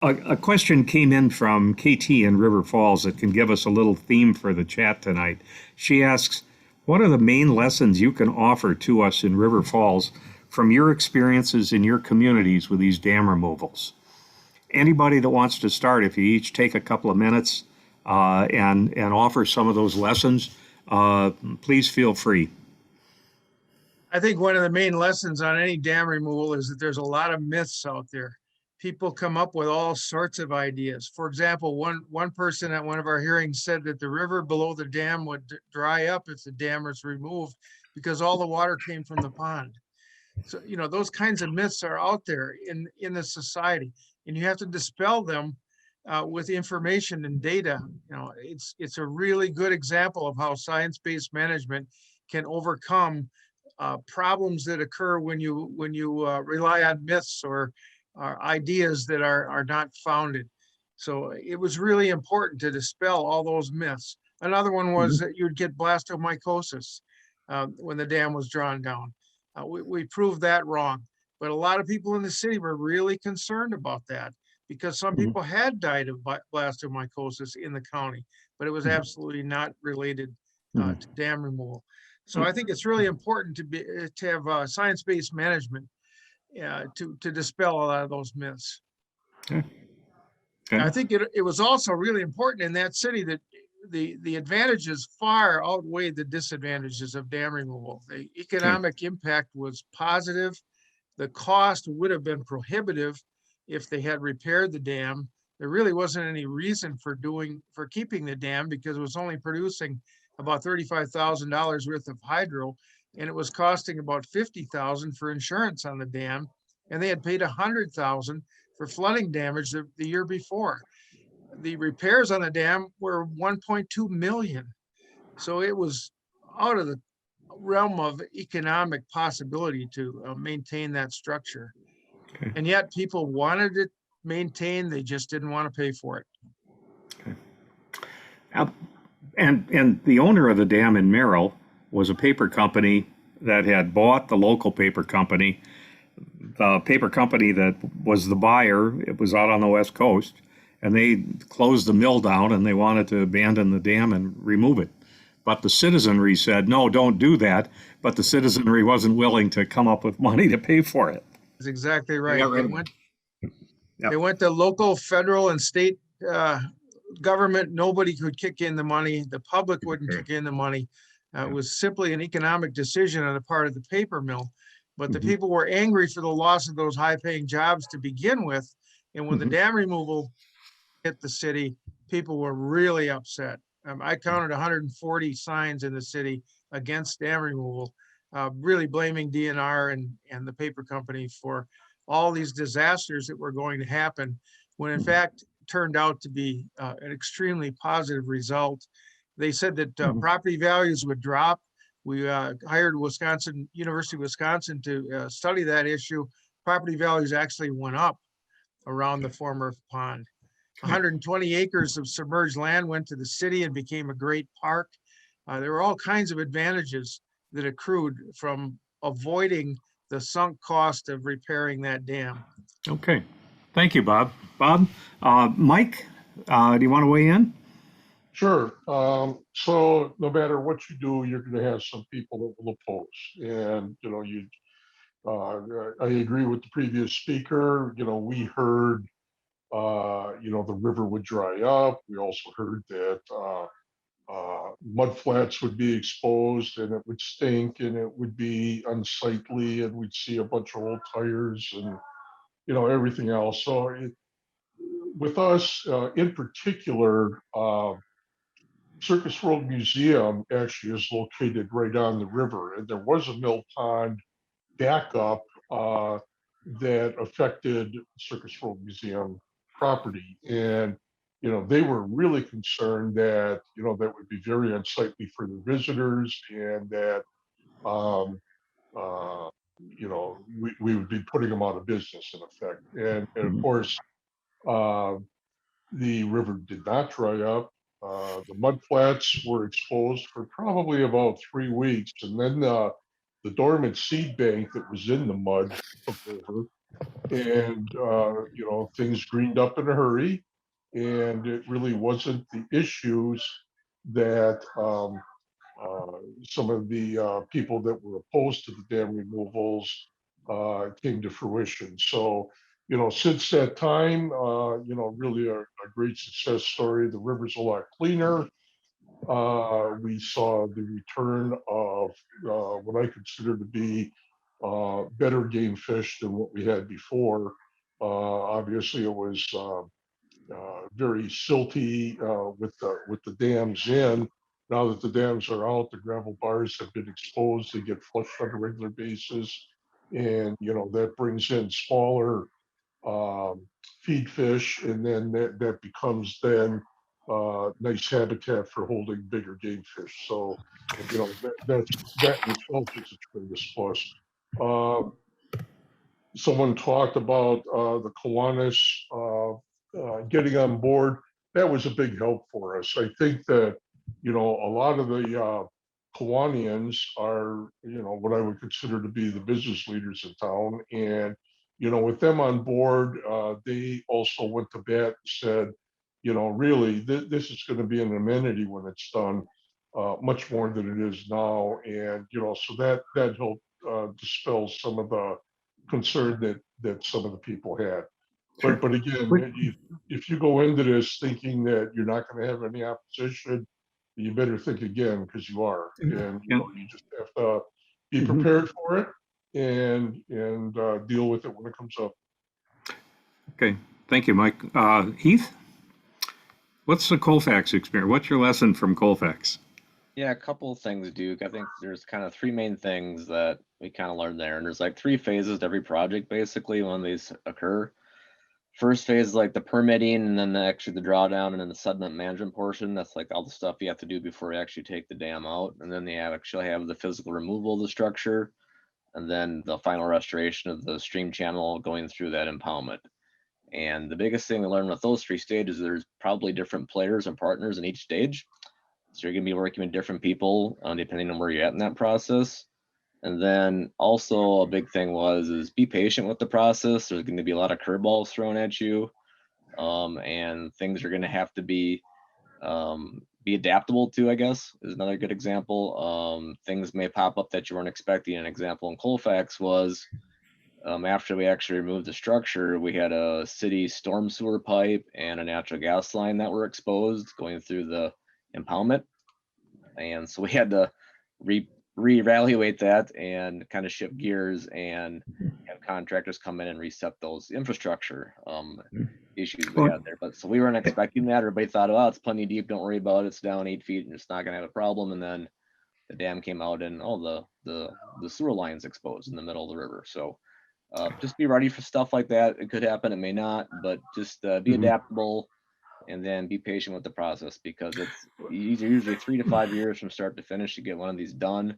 A question came in from KT in River Falls that can give us a little theme for the chat tonight. She asks, what are the main lessons you can offer to us in River Falls from your experiences in your communities with these dam removals? Anybody that wants to start, if you each take a couple of minutes and offer some of those lessons, please feel free. I think one of the main lessons on any dam removal is that there's a lot of myths out there. People come up with all sorts of ideas. For example, one person at one of our hearings said that the river below the dam would dry up if the dam was removed because all the water came from the pond. So, those kinds of myths are out there in the society, and you have to dispel them with information and data. It's a really good example of how science-based management can overcome problems that occur when you rely on myths or ideas that are not founded. So it was really important to dispel all those myths. Another one was that you'd get blastomycosis when the dam was drawn down. We proved that wrong, but a lot of people in the city were really concerned about that because some people had died of blastomycosis in the county, but it was absolutely not related to dam removal. So I think it's really important to have science-based management to dispel a lot of those myths. Okay. I think it was also really important in that city that the advantages far outweighed the disadvantages of dam removal. The economic impact was positive. The cost would have been prohibitive if they had repaired the dam. There really wasn't any reason for keeping the dam because it was only producing about $35,000 worth of hydro, and it was costing about $50,000 for insurance on the dam, and they had paid $100,000 for flooding damage the year before. The repairs on the dam were 1.2 million. So it was out of the realm of economic possibility to maintain that structure. Okay. And yet people wanted it maintained, they just didn't want to pay for it. Okay. And the owner of the dam in Merrill was a paper company that had bought the local paper company. The paper company that was the buyer, it was out on the West Coast, and they closed the mill down and they wanted to abandon the dam and remove it. But the citizenry said, no, don't do that. But the citizenry wasn't willing to come up with money to pay for it. That's exactly right. Yeah, They went to local, federal, and state government. Nobody could kick in the money. The public wouldn't kick in the money. It was simply an economic decision on the part of the paper mill. But the people were angry for the loss of those high-paying jobs to begin with. And when the dam removal hit the city, people were really upset. I counted 140 signs in the city against dam removal, really blaming DNR and the paper company for all these disasters that were going to happen, when in fact turned out to be an extremely positive result. They said that property values would drop. We hired University of Wisconsin to study that issue. Property values actually went up around the former pond. 120 acres of submerged land went to the city and became a great park. There were all kinds of advantages that accrued from avoiding the sunk cost of repairing that dam. Okay. Thank you, Bob. Bob, Mike, do you want to weigh in? Sure. So no matter what you do, you're going to have some people that will oppose. And, I agree with the previous speaker. We heard, the river would dry up. We also heard that mud flats would be exposed and it would stink and it would be unsightly and we'd see a bunch of old tires and, everything else. So with us in particular, Circus World Museum actually is located right on the river, and there was a mill pond backup that affected Circus World Museum property, and they were really concerned that that would be very unsightly for the visitors, and that we would be putting them out of business in effect. And of course, the river did not dry up. The mud flats were exposed for probably about 3 weeks, and then the dormant seed bank that was in the mud took over, and, things greened up in a hurry. And it really wasn't the issues that some of the people that were opposed to the dam removals came to fruition. So, since that time, really a great success story. The river's a lot cleaner. We saw the return of what I consider to be better game fish than what we had before. Obviously, it was very silty with the dams in. Now that the dams are out, the gravel bars have been exposed. They get flushed on a regular basis, and that brings in smaller feed fish, and then that becomes then nice habitat for holding bigger game fish. So, that in itself is a tremendous plus. Uh, Someone talked about the Kiwanis getting on board. That was a big help for us. I think that, a lot of the Kiwanians are, what I would consider to be the business leaders in town. And, with them on board, they also went to bat and said, really, this is going to be an amenity when it's done, much more than it is now. And, so that helped dispel some of the concern that some of the people had. Sure. But again, if you go into this thinking that you're not going to have any opposition, you better think again, because you are, and you just have to be Mhm. prepared for it and deal with it when it comes up. Okay, thank you, Mike. Heath, what's the Colfax experience? What's your lesson from Colfax? Yeah, a couple of things, Duke. I think there's kind of three main things that we kind of learned there. And there's like three phases to every project, basically, when these occur. First phase is like the permitting, and then actually the drawdown, and then the sediment management portion. That's like all the stuff you have to do before you actually take the dam out. And then they actually have the physical removal of the structure, and then the final restoration of the stream channel going through that impoundment. And the biggest thing we learned with those three stages, there's probably different players and partners in each stage. So you're going to be working with different people depending on where you're at in that process. And then also a big thing is be patient with the process. There's going to be a lot of curveballs thrown at you, and things are going to have to be adaptable to, I guess, is another good example. Things may pop up that you weren't expecting. An example in Colfax was after we actually removed the structure, we had a city storm sewer pipe and a natural gas line that were exposed going through the impoundment. And so we had to reevaluate that and kind of shift gears and have contractors come in and reset those infrastructure issues we had there. But so we weren't expecting that. Everybody thought, oh, it's plenty deep, don't worry about it. It's down 8 feet and it's not gonna have a problem. And then the dam came out and the sewer line's exposed in the middle of the river. So just be ready for stuff like that. It could happen, it may not, but just be adaptable and then be patient with the process, because it's usually 3 to 5 years from start to finish to get one of these done.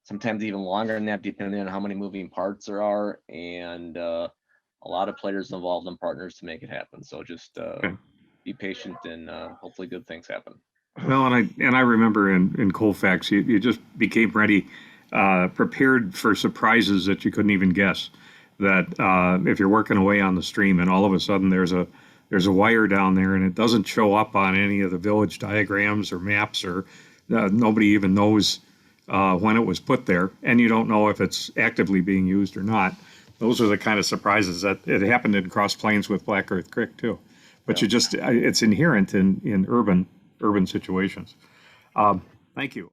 Sometimes even longer than that, depending on how many moving parts there are, and a lot of players involved and partners to make it happen. So just be patient, and hopefully good things happen. Well, and I remember in Colfax, you just became ready, prepared for surprises that you couldn't even guess. That if you're working away on the stream and all of a sudden there's a wire down there and it doesn't show up on any of the village diagrams or maps, or nobody even knows when it was put there, and you don't know if it's actively being used or not. Those are the kind of surprises that it happened in Cross Plains with Black Earth Creek too. But it's inherent in urban situations. Thank you.